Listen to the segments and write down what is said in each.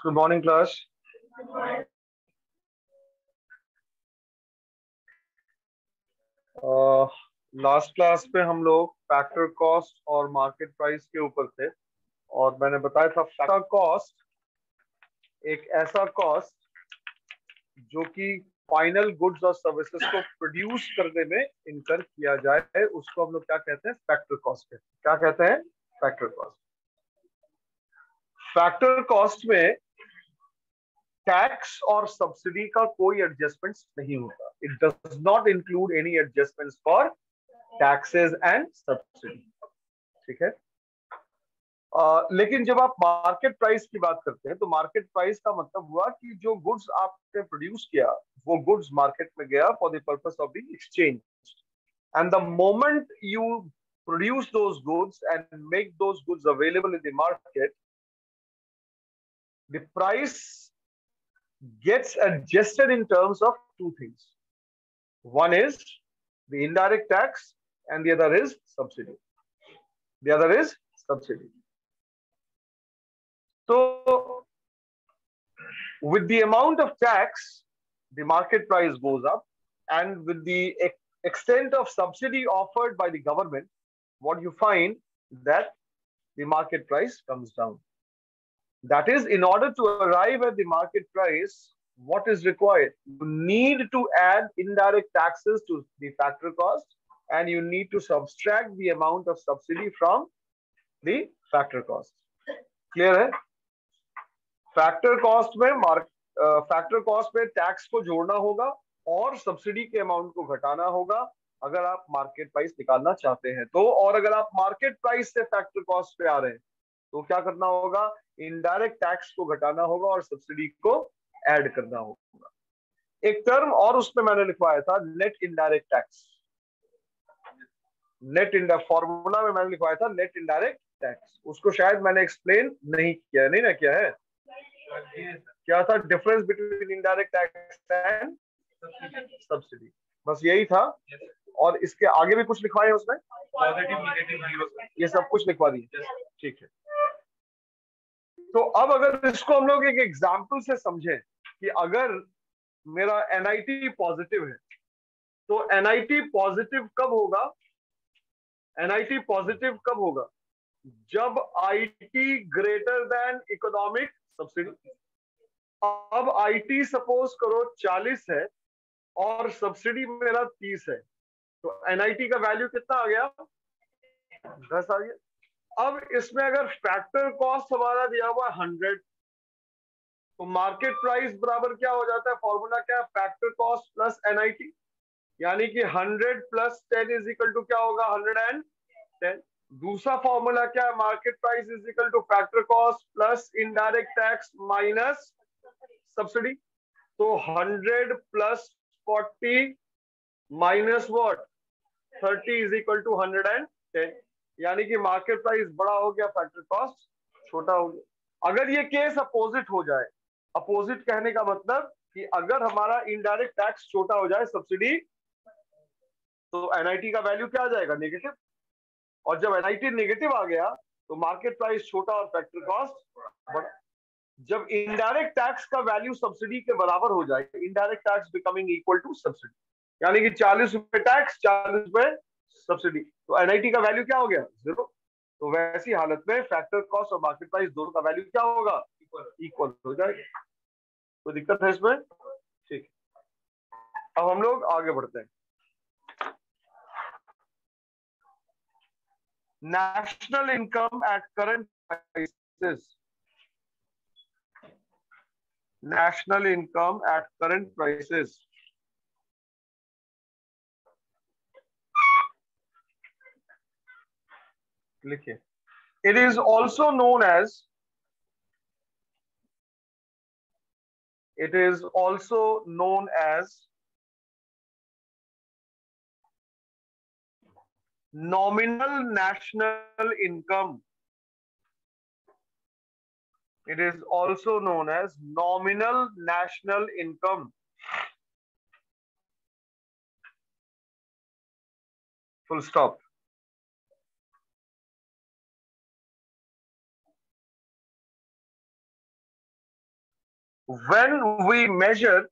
Good morning class. Last class पे हम लोग फैक्टर कॉस्ट और मार्केट प्राइस के ऊपर थे, और मैंने बताया था फैक्टर कॉस्ट एक ऐसा कॉस्ट जो कि फाइनल गुड्स और सर्विसेज को प्रोड्यूस करने में इनकर किया जाए, उसको हम लोग क्या कहते हैं? फैक्टर कॉस्ट कहते हैं। क्या कहते हैं? Factor cost. फैक्टर कॉस्ट में टैक्स और सब्सिडी का कोई एडजस्टमेंट नहीं होता। It does not include any adjustments for taxes and subsidy. ठीक है। लेकिन जब आप मार्केट प्राइस की बात करते हैं तो मार्केट प्राइस का मतलब हुआ कि जो गुड्स आपने प्रोड्यूस किया वो गुड्स मार्केट में गया for the purpose of the exchange, and the moment you produce those goods and make those goods available in the market, the price gets adjusted in terms of two things. One is the indirect tax and the other is subsidy. The other is subsidy. So with the amount of tax, the market price goes up, and with the extent of subsidy offered by the government, what you find that the market price comes down. That is, in order to arrive at the market price, what is required? You need to add indirect taxes to the factor cost, and you need to subtract the amount of subsidy from the factor cost. Clear है? Factor cost में factor cost में tax को जोड़ना होगा और subsidy के amount को घटाना होगा अगर आप मार्केट प्राइस निकालना चाहते हैं तो। और अगर आप मार्केट प्राइस से फैक्टर कॉस्ट पे आ रहे हैं तो क्या करना होगा? इनडायरेक्ट टैक्स को घटाना होगा और सब्सिडी को ऐड करना होगा। एक टर्म और उसमें मैंने लिखवाया था, net indirect tax. Net indirect formula में मैंने लिखवाया था नेट इनडायरेक्ट टैक्स। उसको शायद मैंने एक्सप्लेन नहीं किया, नहीं ना किया है? क्या था difference between indirect tax and subsidy? बस यही था। और इसके आगे भी कुछ लिखवाए हैं उसमें, पॉजिटिव नेगेटिव जीरो, ये सब कुछ लिखवा दिए। ठीक है। तो अब अगर इसको हम लोग एक एग्जांपल से समझें कि अगर मेरा एनआईटी पॉजिटिव है तो एनआईटी पॉजिटिव कब होगा? एनआईटी पॉजिटिव कब होगा? जब IT greater than economic subsidy. अब आईटी सपोज करो 40 है और सब्सिडी मेरा 30 है, तो एनआईटी का वैल्यू कितना आ गया? 10 आ गया। अब इसमें अगर फैक्टर कॉस्ट हमारा दिया हुआ 100, तो मार्केट प्राइस बराबर क्या हो जाता है? फॉर्मूला क्या है? फैक्टर कॉस्ट प्लस एनआईटी, यानी कि 100 प्लस 10 इज इक्वल टू क्या होगा? 110। दूसरा फॉर्मूला क्या है? Market price is equal to factor cost plus indirect tax minus subsidy. तो 100 plus 40 minus what? 30 is equal to 110, यानी कि मार्केट प्राइस बड़ा हो गया, फैक्टर कॉस्ट छोटा हो गया। अगर ये केस अपोजिट हो जाए, अपोजिट कहने का मतलब कि अगर हमारा इनडायरेक्ट टैक्स छोटा हो जाए, सब्सिडी, तो एनआईटी का वैल्यू क्या आ जाएगा? नेगेटिव। और जब एनआईटी नेगेटिव आ गया तो मार्केट प्राइस छोटा और फैक्टर कॉस्ट बड़ा। जब इनडायरेक्ट टैक्स का वैल्यू सब्सिडी के बराबर हो जाए, indirect tax becoming equal to subsidy, यानी कि 40 रुपए टैक्स 40 रुपए सब्सिडी, तो एनआईटी का वैल्यू क्या हो गया? 0। तो वैसी हालत में फैक्टर कॉस्ट और मार्केट प्राइस दोनों का वैल्यू क्या होगा? इक्वल हो जाएगा। तो दिक्कत है इसमें? ठीक। अब हम लोग आगे बढ़ते हैं। National income at current prices. National income at current prices. लिखिए। It is also known as. It is also known as nominal national income. It is also known as nominal national income. Full stop. when we measure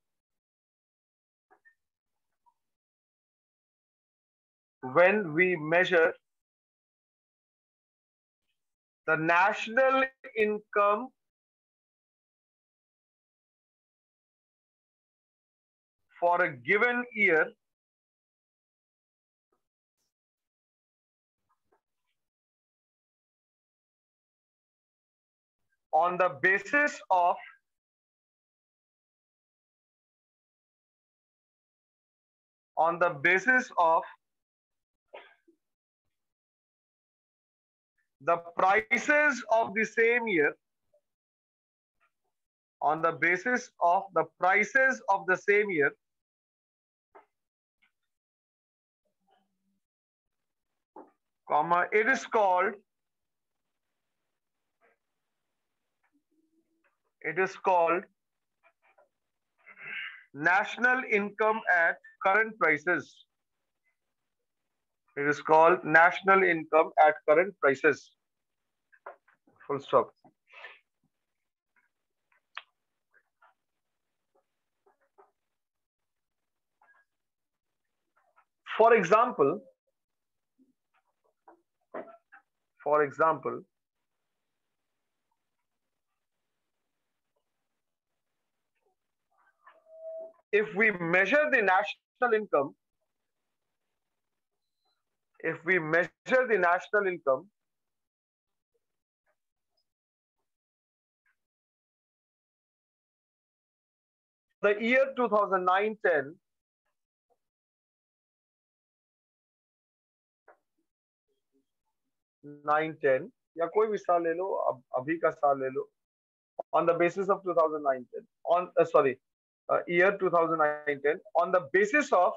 the national income for a given year on the basis of the prices of the same year, on the basis of the prices of the same year, comma, it is called national income at current prices. It is called national income at current prices. Full stop. For example, if we measure the national income, the year 2009-10, या कोई भी साल ले लो, अब अभी का साल ले लो, on the basis of 2009-10, year 2009-10, on the basis of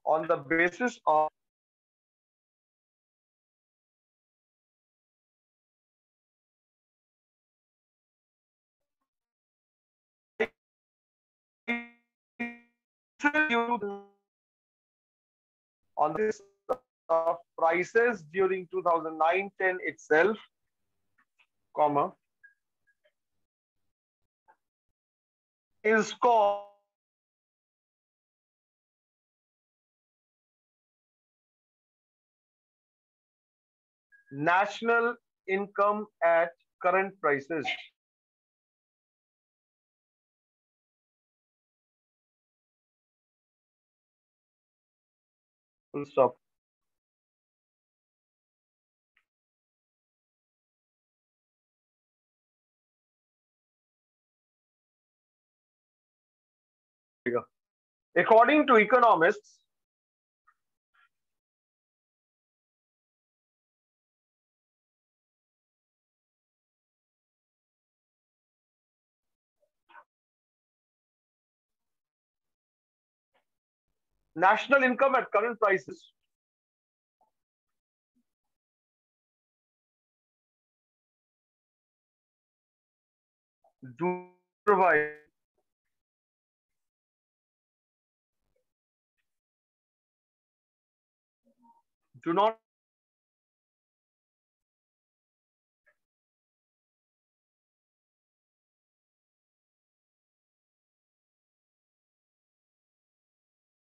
on this of prices during 2009-10 itself, comma, is called national income at current prices. Full stop. According to economists, national income at current prices do not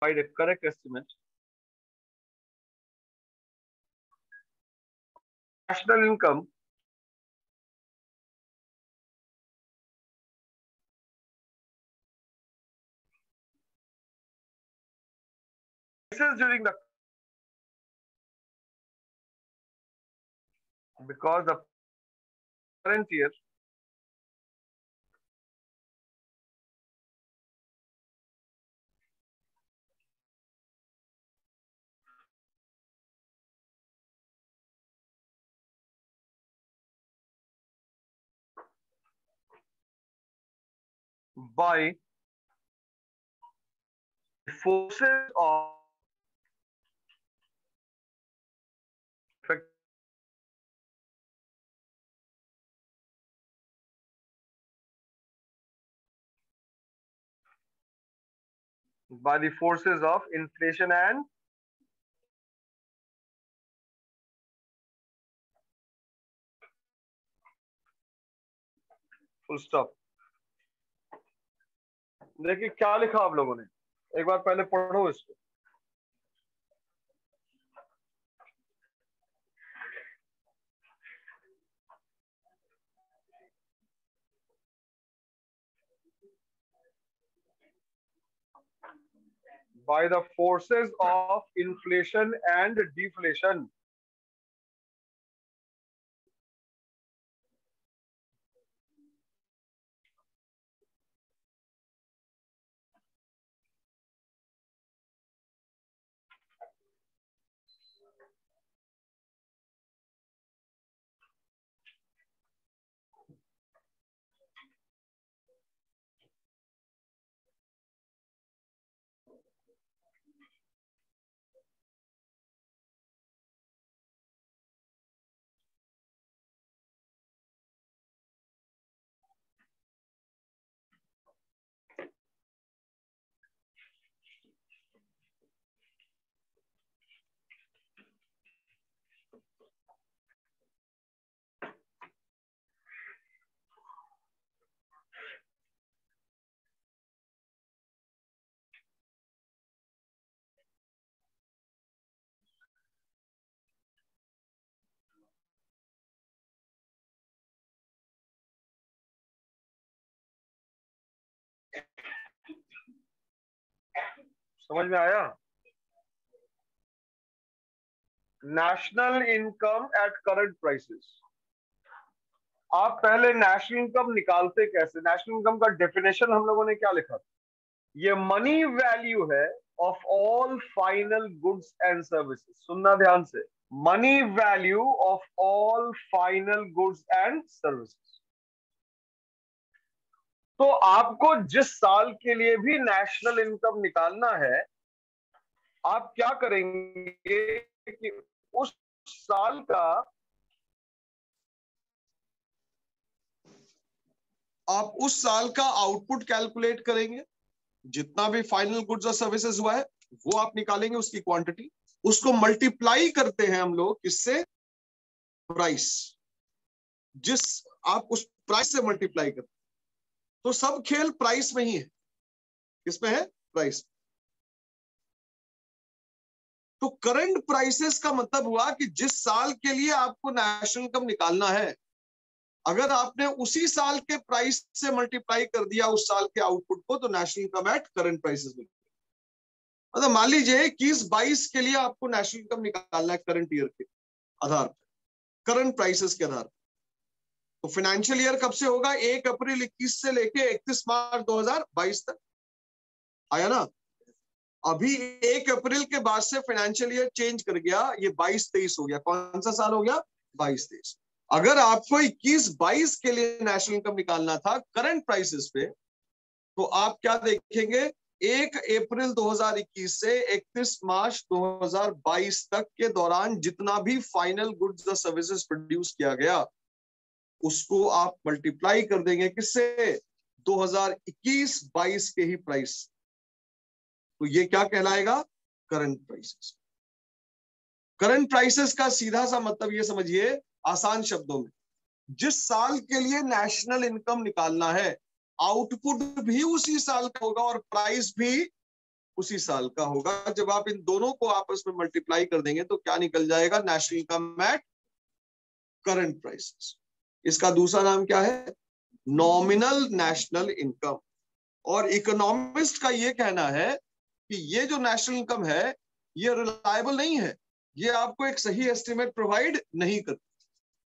provide a correct estimate. National income during the because the current year by forces of inflation and full stop. देखिए क्या लिखा आप लोगों ने, एक बार पहले पढ़ो इसको। By the forces of inflation and deflation. समझ में आया? National income at current prices. आप पहले नेशनल इनकम निकालते कैसे? नेशनल इनकम का डेफिनेशन हम लोगों ने क्या लिखा था? ये मनी वैल्यू है of all final goods and services. सुनना ध्यान से, money value of all final goods and services. तो आपको जिस साल के लिए भी नेशनल इनकम निकालना है, आप क्या करेंगे कि उस साल का आउटपुट कैलकुलेट करेंगे, जितना भी फाइनल गुड्स और सर्विसेज हुआ है वो आप निकालेंगे, उसकी क्वांटिटी, उसको मल्टीप्लाई करते हैं हम लोग किससे? प्राइस। जिस आप उस प्राइस से मल्टीप्लाई करते, तो सब खेल प्राइस में ही है। किसमें है? प्राइस। तो करंट प्राइसेस का मतलब हुआ कि जिस साल के लिए आपको नेशनल इनकम निकालना है, अगर आपने उसी साल के प्राइस से मल्टीप्लाई कर दिया उस साल के आउटपुट को, तो national income at current prices में। मतलब मान लीजिए 21-22 के लिए आपको नेशनल इनकम निकालना है करंट ईयर के आधार पर, करंट प्राइसेस के आधार पर। तो फाइनेंशियल ईयर कब से होगा? 1 अप्रैल 21 से लेके 31 मार्च 2022 तक। आया ना? अभी 1 अप्रैल के बाद से फाइनेंशियल ईयर चेंज कर गया, ये 22-23 हो गया। कौन सा साल हो गया? 22-23। अगर आपको 21-22 के लिए नेशनल इनकम निकालना था करंट प्राइसेस पे, तो आप क्या देखेंगे? 1 अप्रैल 2021 से 31 मार्च 2022 तक के दौरान जितना भी फाइनल गुड्स और सर्विसेज प्रोड्यूस किया गया, उसको आप मल्टीप्लाई कर देंगे किससे? 2021-22 के ही प्राइस। तो ये क्या कहलाएगा? Current prices. करंट प्राइसेस का सीधा सा मतलब ये समझिए, आसान शब्दों में, जिस साल के लिए नेशनल इनकम निकालना है, आउटपुट भी उसी साल का होगा और प्राइस भी उसी साल का होगा। जब आप इन दोनों को आपस में मल्टीप्लाई कर देंगे तो क्या निकल जाएगा? National income at current prices. इसका दूसरा नाम क्या है? Nominal national income. और इकोनॉमिस्ट का ये कहना है कि ये जो नेशनल इनकम है ये रिलायबल नहीं है, ये आपको एक सही एस्टिमेट प्रोवाइड नहीं करती।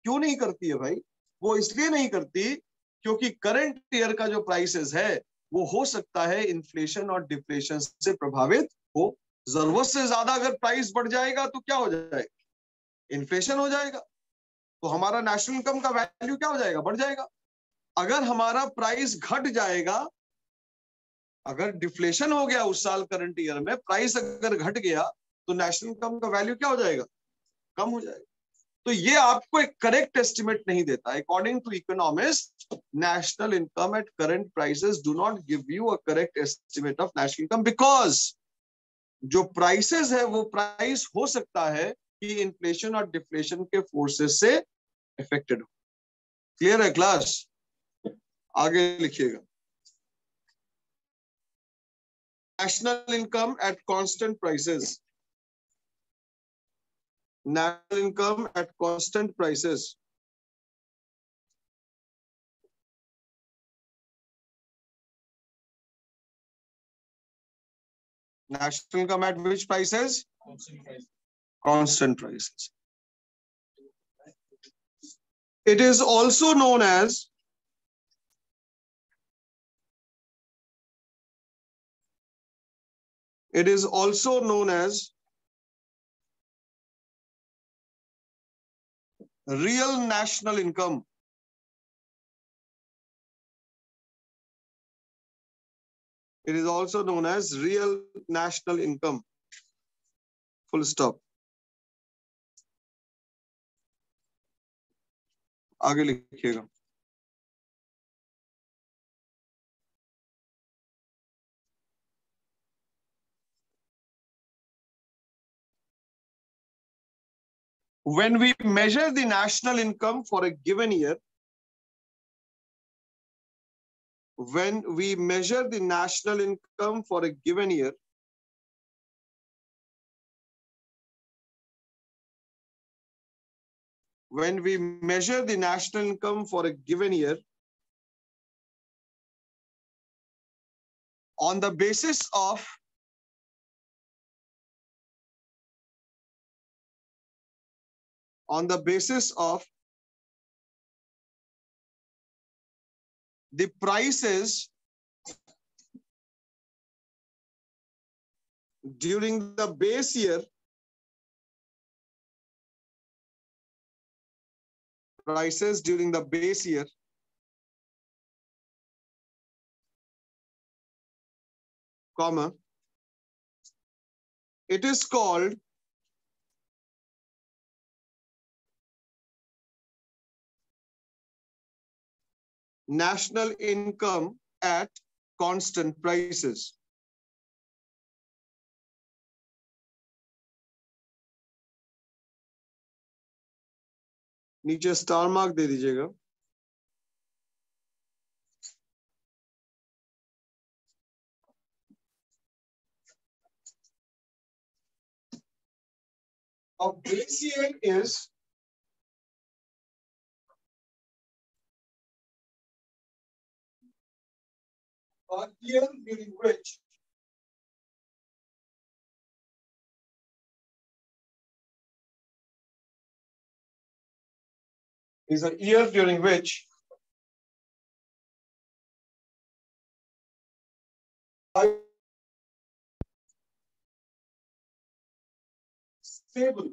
क्यों नहीं करती है भाई? वो इसलिए नहीं करती क्योंकि करंट ईयर का जो प्राइसेस है वो हो सकता है इन्फ्लेशन और डिफ्लेशन से प्रभावित हो। जरूरत से ज्यादा अगर प्राइस बढ़ जाएगा तो क्या हो जाएगा? इन्फ्लेशन हो जाएगा। तो हमारा नेशनल इनकम का वैल्यू क्या हो जाएगा? बढ़ जाएगा। अगर हमारा प्राइस घट जाएगा, अगर डिफ्लेशन हो गया उस साल करंट ईयर में, प्राइस अगर घट गया, तो नेशनल इनकम का वैल्यू क्या हो जाएगा? कम हो जाएगा। तो ये आपको एक करेक्ट एस्टिमेट नहीं देता। According to economist, national income at current prices do not give you a correct estimate of national income, because जो प्राइसेस है वो प्राइस हो सकता है कि इन्फ्लेशन और डिफ्लेशन के फोर्सेस से इफेक्टेड हो। क्लियर है क्लास? आगे लिखिएगा, national income at constant prices, national income at constant prices, national income at which prices? Constant prices. It is also known as real national income. It is also known as real national income. Full stop. आगे लिखिएगा, when we measure the national income for a given year, when we measure the national income for a given year, when we measure the national income for a given year on the basis of the prices during the base year, prices during the base year, comma, it is called national income at constant prices. नीचे star mark दे दीजिएगा। Of base year is a year during which stable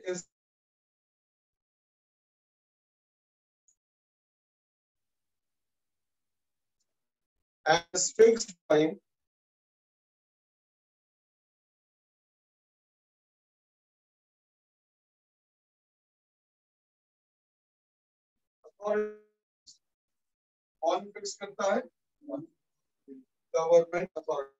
is as fixed time कौन fix करता है? Government authority.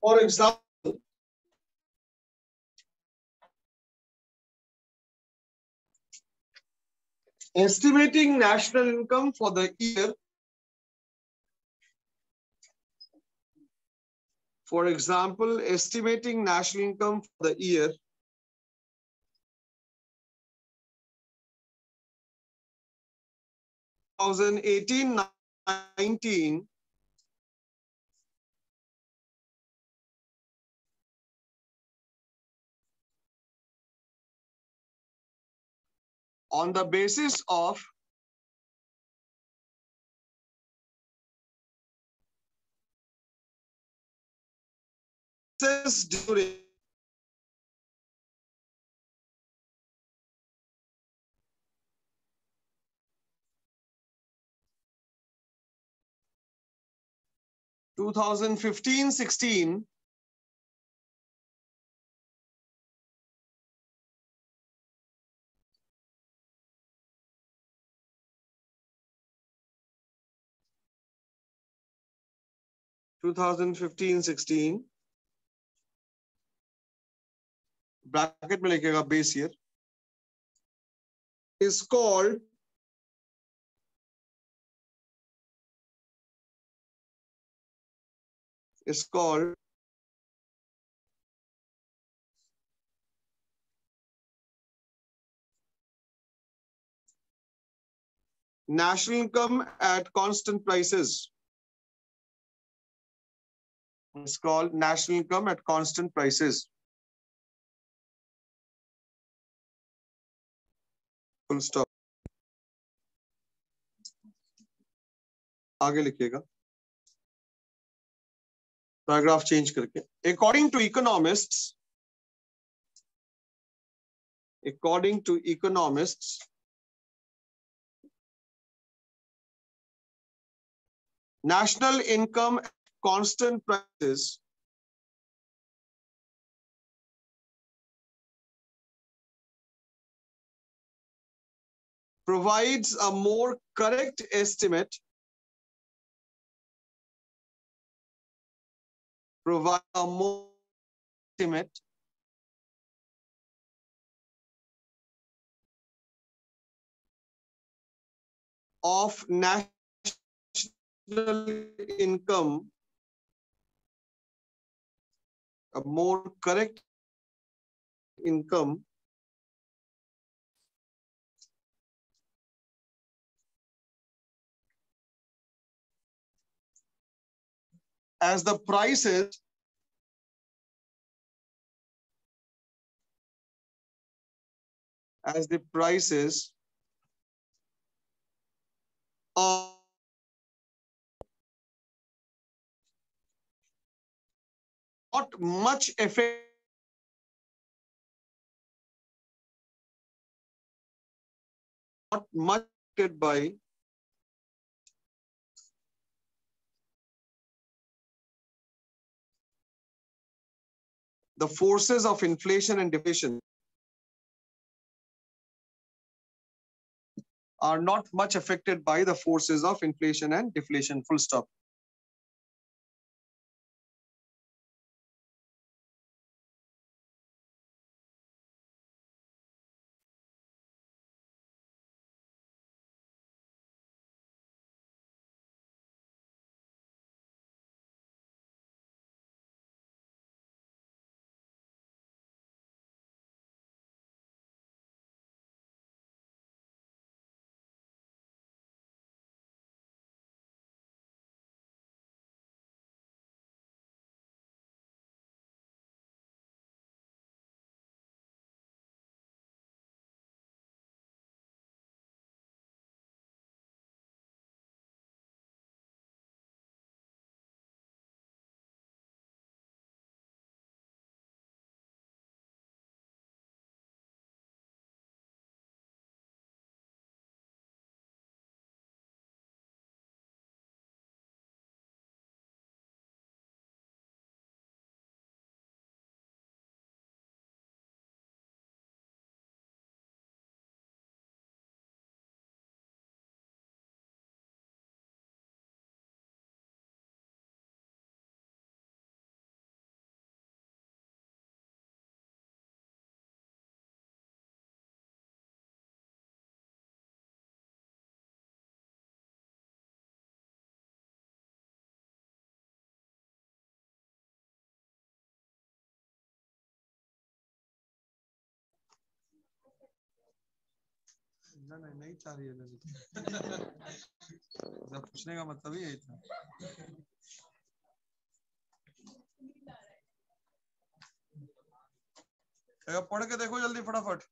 For example, estimating national income for the year, for example, estimating national income for the year 2018-19 on the basis of during 2015-16, bracket में लिखेगा base year, is called national income at constant prices. It's called national income at constant prices. Full stop. आगे लिखिएगा paragraph change करके. According to economists, national income at constant prices provides a more correct estimate of national income, a more correct income as the prices are not much affected by the forces of inflation and deflation, are not much affected by the forces of inflation and deflation. Full stop. नहीं चाह रही है पूछने का मतलब ही यही था. पढ़ के देखो जल्दी फटाफट.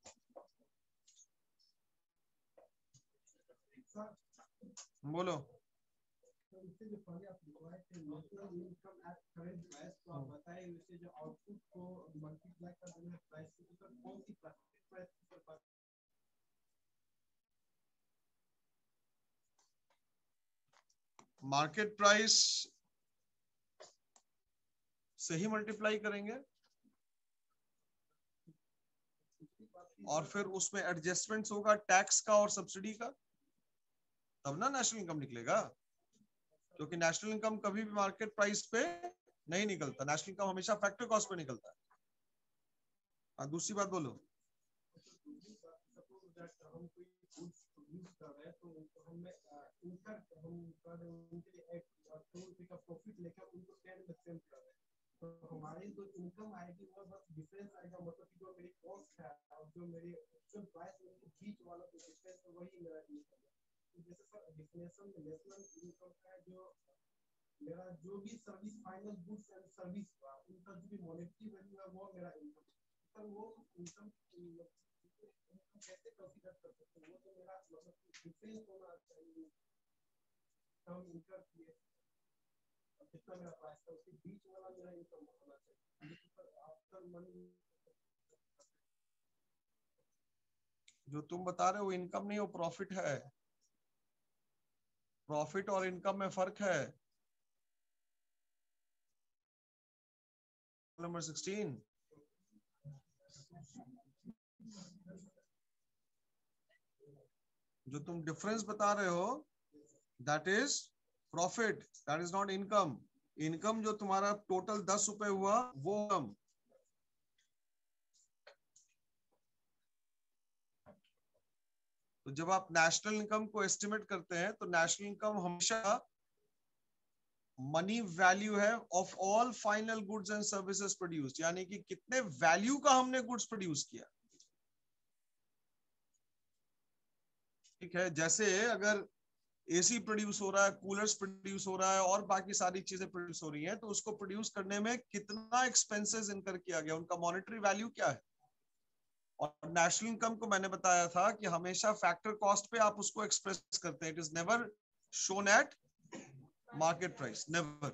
बोलो. इससे जो पहले आप लिखवाए थे national income at current price, तो आप बताएं इससे जो आउटपुट को मल्टीप्लाई कर देना प्राइस से, तो कौन सी प्राइस की बात? मार्केट प्राइस से ही मल्टीप्लाई करेंगे और फिर उसमें एडजस्टमेंट्स होगा टैक्स का और सब्सिडी का, तब ना नेशनल इनकम निकलेगा। क्योंकि नेशनल इनकम कभी भी मार्केट प्राइस पे नहीं निकलता, नेशनल इनकम हमेशा फैक्टर कॉस्ट पे निकलता है। हाँ, दूसरी बात बोलो। तो हमारी जो इनकम आएगी वो बस डिफरेंस आएगा, मतलब कि जो मेरी कॉस्ट है और जो मेरी एक्चुअल प्राइस है उसके बीच वाला जो डिफरेंस है वही मेरा इनकम है। तो जैसे सर डेफिनेशन में नेशनल इनकम का जो मेरा जो भी service final goods and service का उनका जो भी मॉनेटरी वैल्यू है वो मेरा इनकम है। सर वो इनकम कैसे कंसीडर कर सकते हैं? वो तो मेरा मतलब डिफरेंस होना चाहिए हम इनकम किए जितना मेरा प्राइस था उसके बीच वाला मेरा इनकम होना चाहिए। आफ्टर मनी जो तुम बता रहे हो इनकम नहीं, वो प्रॉफिट है। प्रॉफिट और इनकम में फर्क है। नंबर 16 जो तुम डिफरेंस बता रहे हो that is profit, that is not income. Income जो तुम्हारा टोटल 10 रुपए हुआ वो कम। तो जब आप नेशनल इनकम को एस्टिमेट करते हैं तो नेशनल इनकम हमेशा मनी वैल्यू है of all final goods and services produced, यानी कि कितने वैल्यू का हमने गुड्स प्रोड्यूस किया। ठीक है, जैसे अगर एसी प्रोड्यूस हो रहा है, कूलर्स प्रोड्यूस हो रहा है और बाकी सारी चीजें प्रोड्यूस हो रही हैं, तो उसको प्रोड्यूस करने में कितना एक्सपेंसेस इनकर किया गया, उनका मॉनेटरी वैल्यू क्या है। और नेशनल इनकम को मैंने बताया था कि हमेशा फैक्टर कॉस्ट पे आप उसको एक्सप्रेस करते हैं। It is never shown eight market price, never.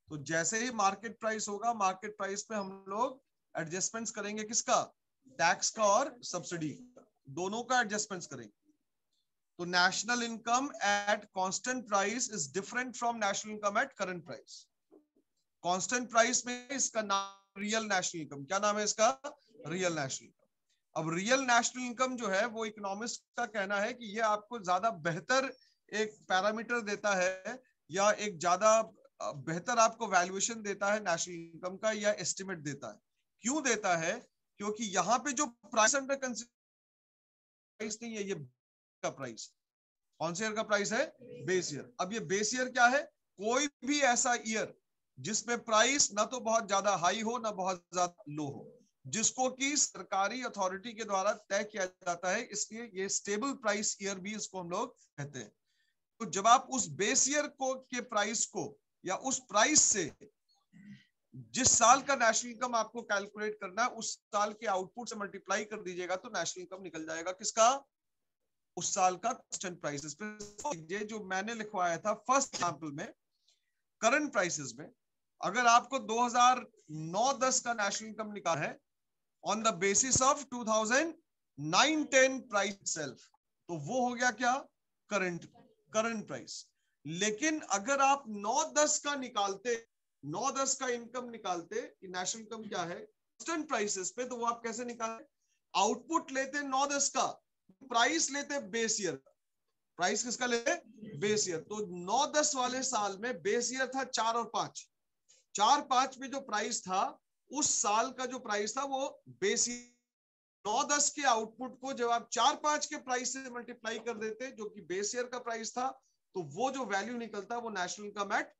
तो जैसे ही मार्केट प्राइस होगा, मार्केट प्राइस पे हम लोग एडजस्टमेंट्स करेंगे, किसका, टैक्स का और सब्सिडी का, दोनों का एडजस्टमेंट्स करेंगे। तो national income at constant price is different from national income at current price. Constant price में इसका नाम रियल नेशनल इनकम, क्या नाम है इसका, रियल नेशनल इनकम। अब रियल नेशनल इनकम जो है वो इकोनॉमिस्ट का कहना है कि ये आपको ज्यादा बेहतर एक पैरामीटर देता है या एक ज्यादा बेहतर आपको वैल्यूएशन देता है नेशनल इनकम का, या एस्टिमेट देता है। क्यों देता है? क्योंकि यहाँ पे जो प्राइस अंडर कंसिडरेशन नहीं है, ये का प्राइस, कौन से ईयर का प्राइस है, बेस ईयर। अब ये बेस ईयर क्या है, कोई भी ऐसा ईयर जिसमें प्राइस ना तो बहुत ज्यादा हाई हो ना बहुत ज्यादा लो हो, जिसको कि सरकारी अथॉरिटी के द्वारा तय किया जाता है, इसलिए ये स्टेबल प्राइस ईयर भी इसको हम लोग कहते हैं। तो जब आप उस बेस ईयर को के प्राइस को या उस प्राइस से जिस साल का नेशनल इनकम आपको कैलकुलेट करना है उस साल के आउटपुट से मल्टीप्लाई कर दीजिएगा तो नेशनल इनकम निकल जाएगा, किसका, उस साल का कांस्टेंट प्राइसेस पे। ये जो मैंने लिखवाया था फर्स्ट एग्जांपल में करंट प्राइसेस में, अगर आपको 2009-10 का नेशनल इनकम निकाला है on the basis of 2009-10 price self, तो वो हो गया क्या, करंट प्राइस। लेकिन अगर आप 9-10 का निकालते, 9-10 का इनकम निकालते कि नेशनल इनकम क्या है कांस्टेंट प्राइसेस पे, तो वो आप कैसे निकालते, आउटपुट लेते 9-10 का, प्राइस लेते बेस ईयर का। प्राइस किसका लेते, बेस ईयर। तो 9-10 वाले साल में बेस ईयर था 4 और 5, 4-5 में जो प्राइस था उस साल का जो प्राइस था वो बेस ईयर। 9-10 के आउटपुट को जब आप 4-5 के प्राइस से मल्टीप्लाई कर देते जो कि बेस ईयर का प्राइस था, तो वो जो वैल्यू निकलता वो national income at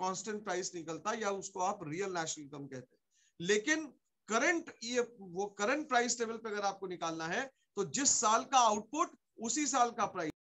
constant price निकलता, या उसको आप रियल नेशनल इनकम कहते हैं। लेकिन करंट, ये वो करंट प्राइस लेवल पे अगर आपको निकालना है तो जिस साल का आउटपुट उसी साल का प्राइस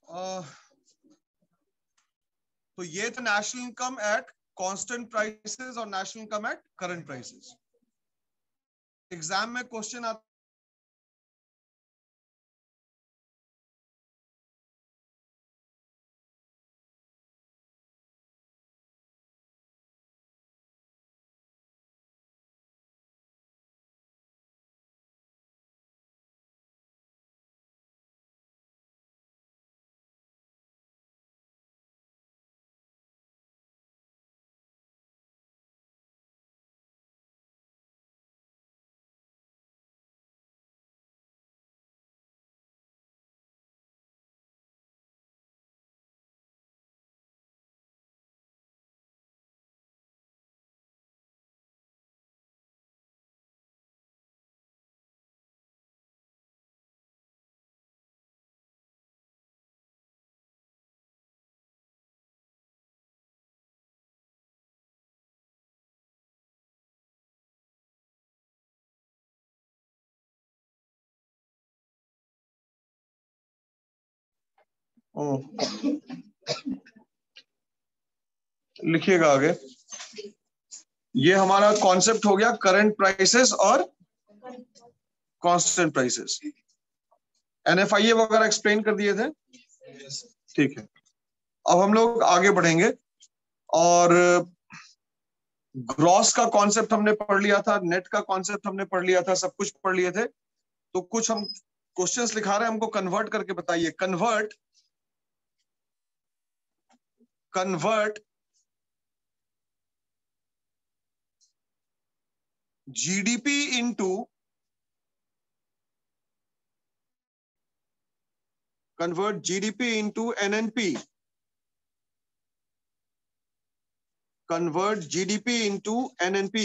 तो ये था national income at constant prices और national income at current prices. Exam में क्वेश्चन आता लिखिएगा आगे। ये हमारा कॉन्सेप्ट हो गया करंट प्राइसेस और कांस्टेंट प्राइसेस। NFIA वगैरह एक्सप्लेन कर दिए थे, ठीक है। अब हम लोग आगे बढ़ेंगे और ग्रॉस का कॉन्सेप्ट हमने पढ़ लिया था, नेट का कॉन्सेप्ट हमने पढ़ लिया था, सब कुछ पढ़ लिए थे। तो कुछ हम क्वेश्चंस लिखा रहे हैं, हमको कन्वर्ट करके बताइए। Convert GDP into NNP। Convert GDP into NNP।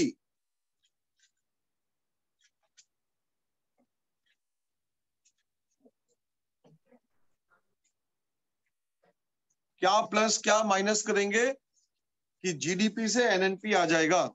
क्या प्लस क्या माइनस करेंगे कि GDP से NNP आ जाएगा।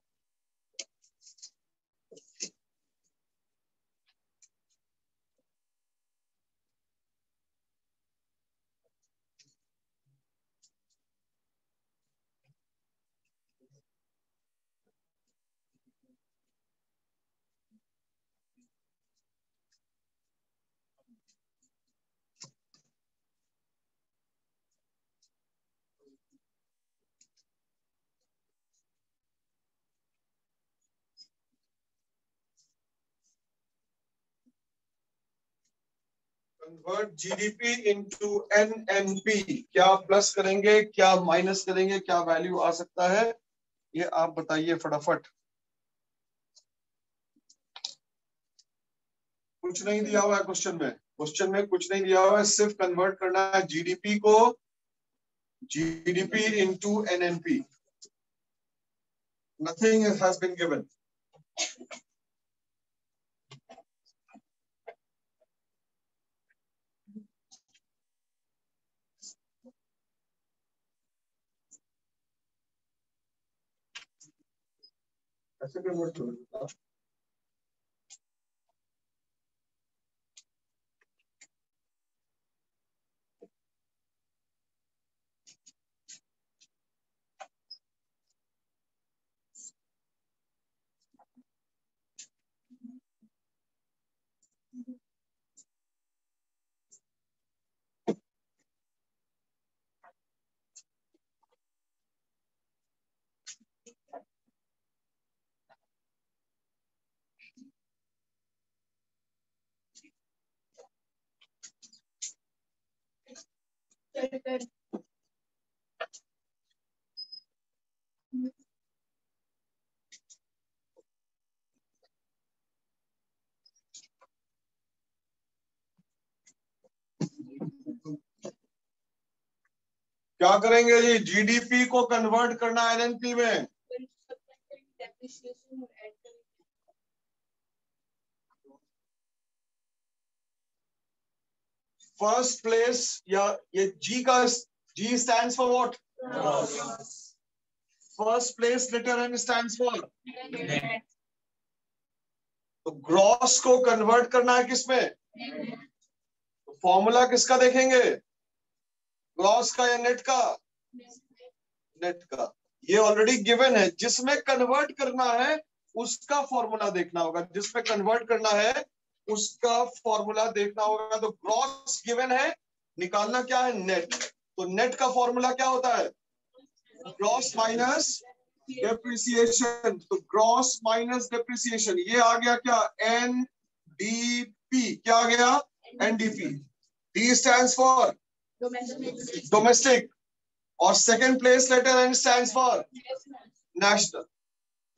Convert GDP into NNP। क्या प्लस करेंगे, क्या माइनस करेंगे, क्या वैल्यू आ सकता है, ये आप बताइए फटाफट। कुछ नहीं दिया हुआ है क्वेश्चन में कुछ नहीं दिया हुआ है, सिर्फ कन्वर्ट करना है GDP को GDP into NNP। Nothing has been given। ऐसे कन्वर्ट करो। क्या करेंगे जी, GDP को कन्वर्ट करना NNP में। फर्स्ट प्लेस या ये G stands for what? First place letter N stands for। तो ग्रॉस को कन्वर्ट करना है किसमें? फॉर्मूला किसका देखेंगे? ग्रॉस का या नेट का? नेट का। ये ऑलरेडी गिवन है। जिसमें कन्वर्ट करना है उसका फॉर्मूला देखना होगा, जिसमें कन्वर्ट करना है उसका फॉर्मूला देखना होगा। तो ग्रॉस गिवन है, निकालना क्या है? नेट। तो नेट का फॉर्मूला क्या होता है? Gross minus depreciation. तो ग्रॉस माइनस डेप्रिसिएशन, ये आ गया क्या? एनडीपी। क्या आ गया? NDP. D stands for domestic और second place letter N stands for national.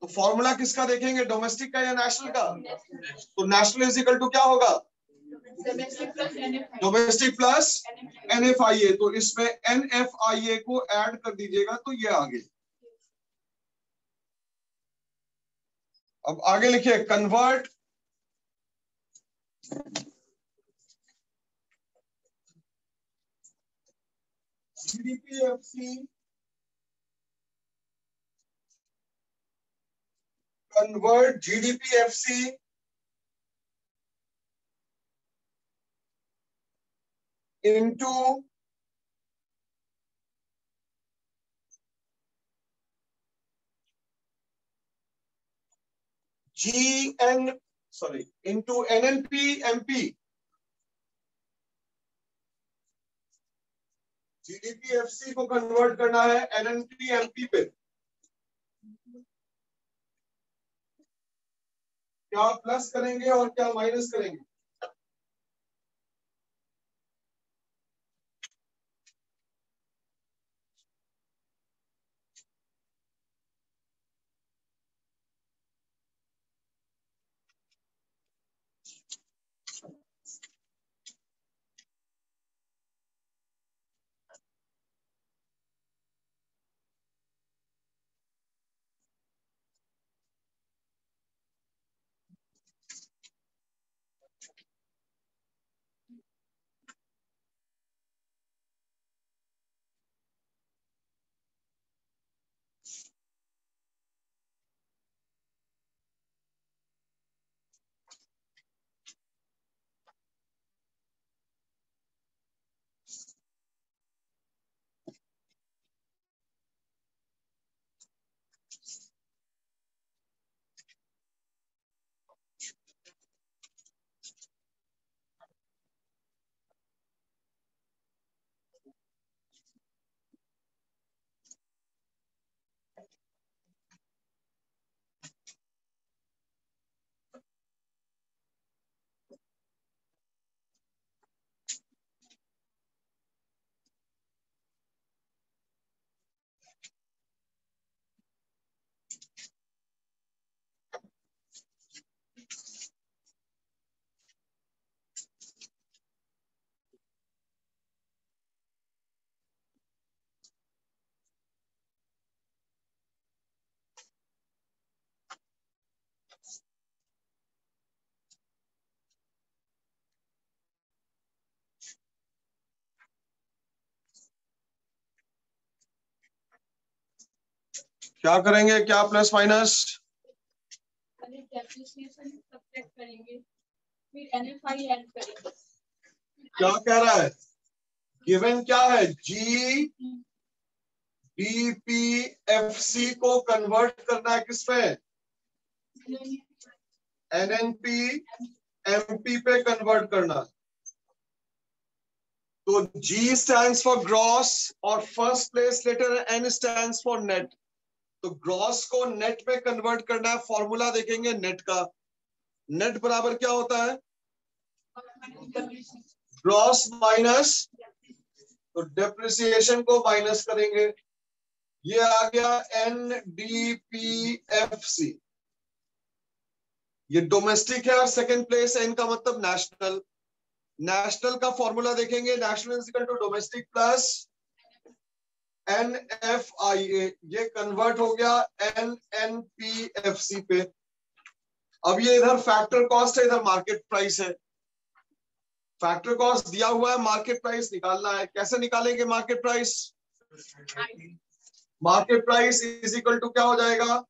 तो फॉर्मूला किसका देखेंगे? डोमेस्टिक का या नेशनल का? तो नेशनल इज इक्वल टू क्या होगा? Domestic plus NFIA. तो इसमें एनएफआईए को ऐड कर दीजिएगा तो ये आगे। अब आगे लिखिए convert GDPFC convert GDPFC into into NNP MP. GDPFC को कन्वर्ट करना है NNP MP पे। क्या प्लस करेंगे और क्या माइनस करेंगे? क्या करेंगे? क्या प्लस माइनस? क्या कह रहा है? गिवन क्या है? GDPFC को कन्वर्ट करना है किसमें? NNP MP पे कन्वर्ट करना। तो G स्टैंड्स फॉर ग्रॉस और first place letter N stands for net. तो ग्रॉस को नेट में कन्वर्ट करना है। फॉर्मूला देखेंगे नेट का। नेट बराबर क्या होता है? ग्रॉस माइनस, तो डेप्रिसिएशन को माइनस करेंगे। ये आ गया NDPFC। ये डोमेस्टिक है और सेकंड प्लेस है, इनका मतलब नेशनल। नेशनल का फॉर्मूला देखेंगे, national is equal to domestic plus NFIA। ये कन्वर्ट हो गया NNPFC पे। अब ये इधर फैक्टर कॉस्ट है, इधर मार्केट प्राइस है। फैक्टर कॉस्ट दिया हुआ है, मार्केट प्राइस निकालना है। कैसे निकालेंगे market price? Market price is equal to क्या हो जाएगा?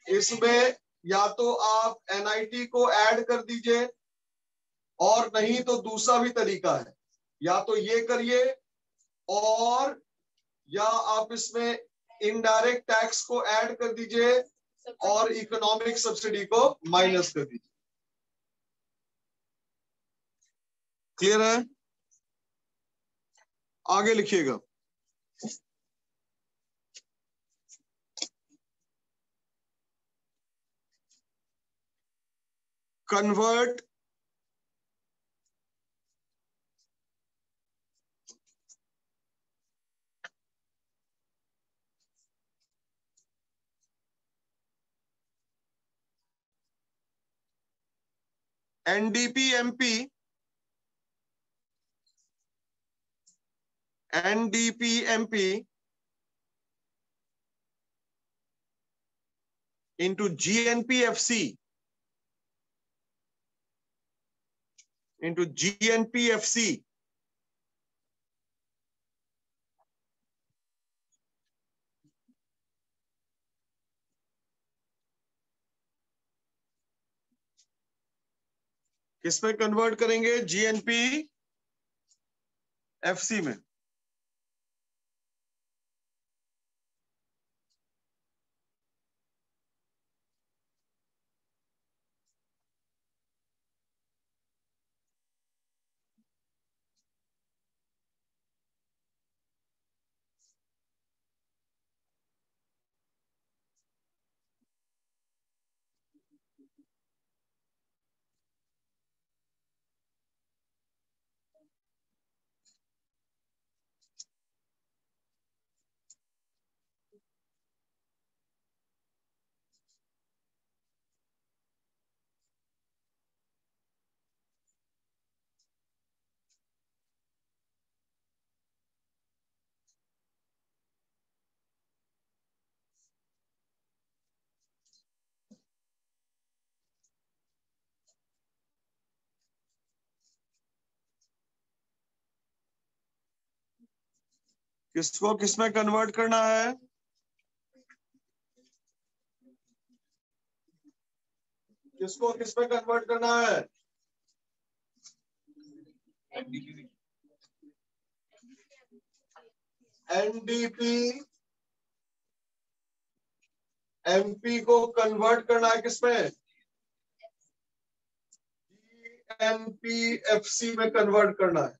इसमें या तो आप NIT को ऐड कर दीजिए और नहीं तो दूसरा भी तरीका है, या तो ये करिए और या आप इसमें इनडायरेक्ट टैक्स को ऐड कर दीजिए और इकोनॉमिक सब्सिडी को माइनस कर दीजिए। क्लियर है? आगे लिखिएगा। कन्वर्ट एनडीपीएमपी into GNPFC किसमें कन्वर्ट करेंगे? GNPFC में। किसको किसमें कन्वर्ट करना है? किसको किसमें कन्वर्ट करना है? एनडीपी एमपी को कन्वर्ट करना है किसमें? GNPFC में कन्वर्ट करना है।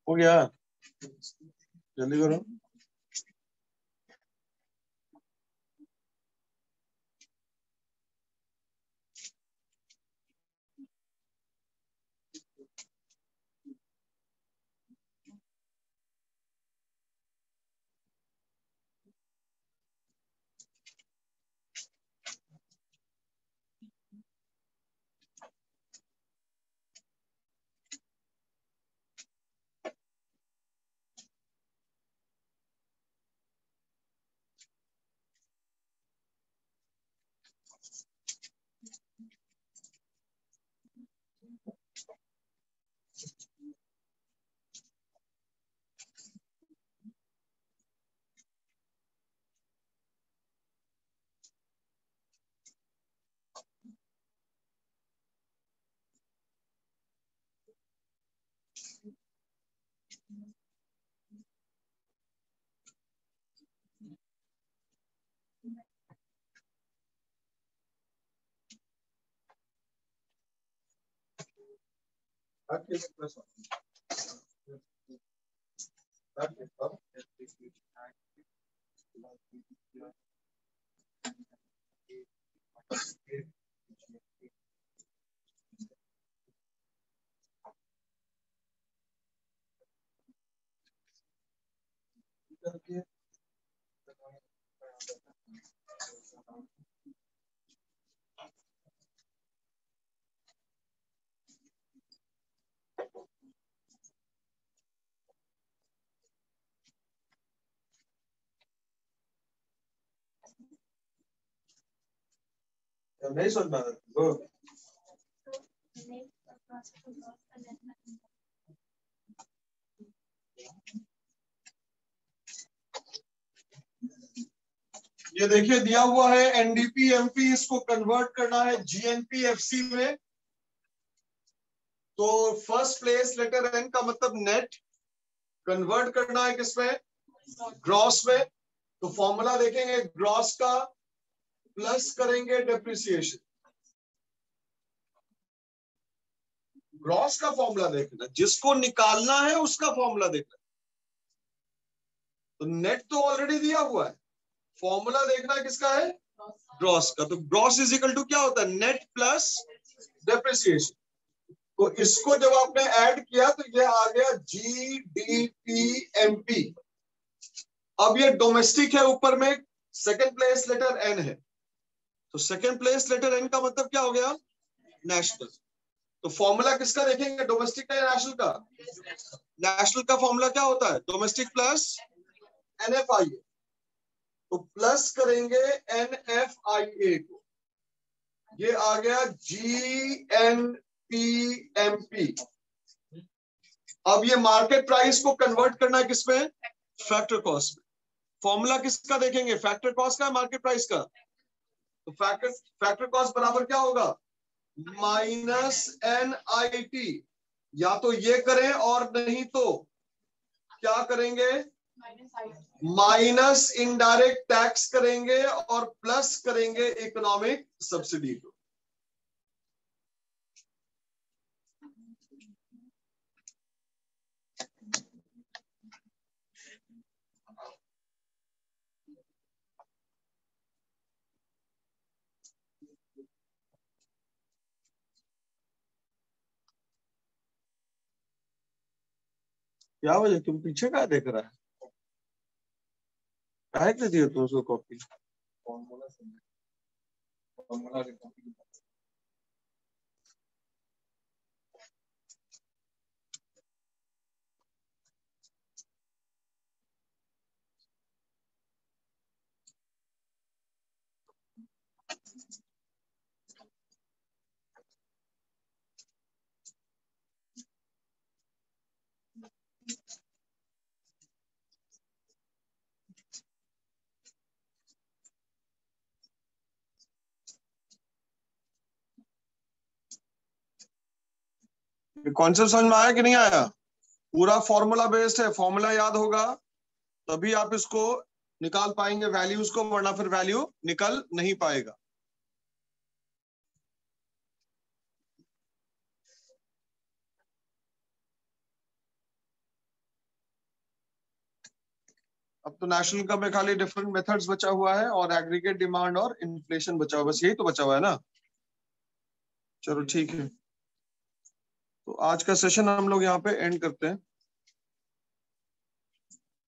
हो गया? जल्दी करो। नहीं सुनना वो ये देखिए दिया हुआ है एनडीपी एमपी, इसको कन्वर्ट करना है जीएनपी एफसी में। तो फर्स्ट प्लेस लेटर एन का मतलब नेट, कन्वर्ट करना है किसमें, ग्रॉस में। तो फॉर्मूला देखेंगे ग्रॉस का, प्लस करेंगे डेप्रिसिएशन। ग्रॉस का फॉर्मूला देखना, जिसको निकालना है उसका फॉर्मूला देखना। तो नेट तो ऑलरेडी दिया हुआ है, फॉर्मूला देखना है किसका है, ग्रॉस का। तो ग्रॉस इज इक्वल टू क्या होता है, नेट प्लस डेप्रिसिएशन। तो इसको जब आपने ऐड किया तो ये आ गया GDPMP। अब ये डोमेस्टिक है, ऊपर में सेकंड प्लेस लेटर एन है, तो सेकंड प्लेस लेटर एन का मतलब क्या हो गया, नेशनल। तो फॉर्मूला किसका देखेंगे, डोमेस्टिक का या नेशनल का। नेशनल का फॉर्मूला क्या होता है, डोमेस्टिक प्लस NFIA। तो प्लस करेंगे NFIA को, ये आ गया GNPMP। अब ये मार्केट प्राइस को कन्वर्ट करना है किसमें, फैक्टर कॉस्ट में। फॉर्मूला किसका देखेंगे, फैक्टर कॉस्ट का, मार्केट प्राइस का। तो फैक्टर कॉस्ट बराबर क्या होगा, माइनस NIT। या तो ये करें और नहीं तो क्या करेंगे, माइनस इनडायरेक्ट टैक्स करेंगे और प्लस करेंगे इकोनॉमिक सब्सिडी को। क्या वजह, तुम पीछे क्या देख रहा है, काहे के दिए तुम उसको कॉपी। कॉन्सेप्ट समझ में आया कि नहीं आया, पूरा फॉर्मूला बेस्ड है, फॉर्मूला याद होगा तभी आप इसको निकाल पाएंगे वैल्यूज को, वरना फिर वैल्यू निकल नहीं पाएगा। अब तो नेशनल का में खाली डिफरेंट मेथड्स बचा हुआ है और एग्रीगेट डिमांड और इन्फ्लेशन बचा हुआ, बस यही तो बचा हुआ है ना। चलो ठीक है, तो आज का सेशन हम लोग यहाँ पे एंड करते हैं।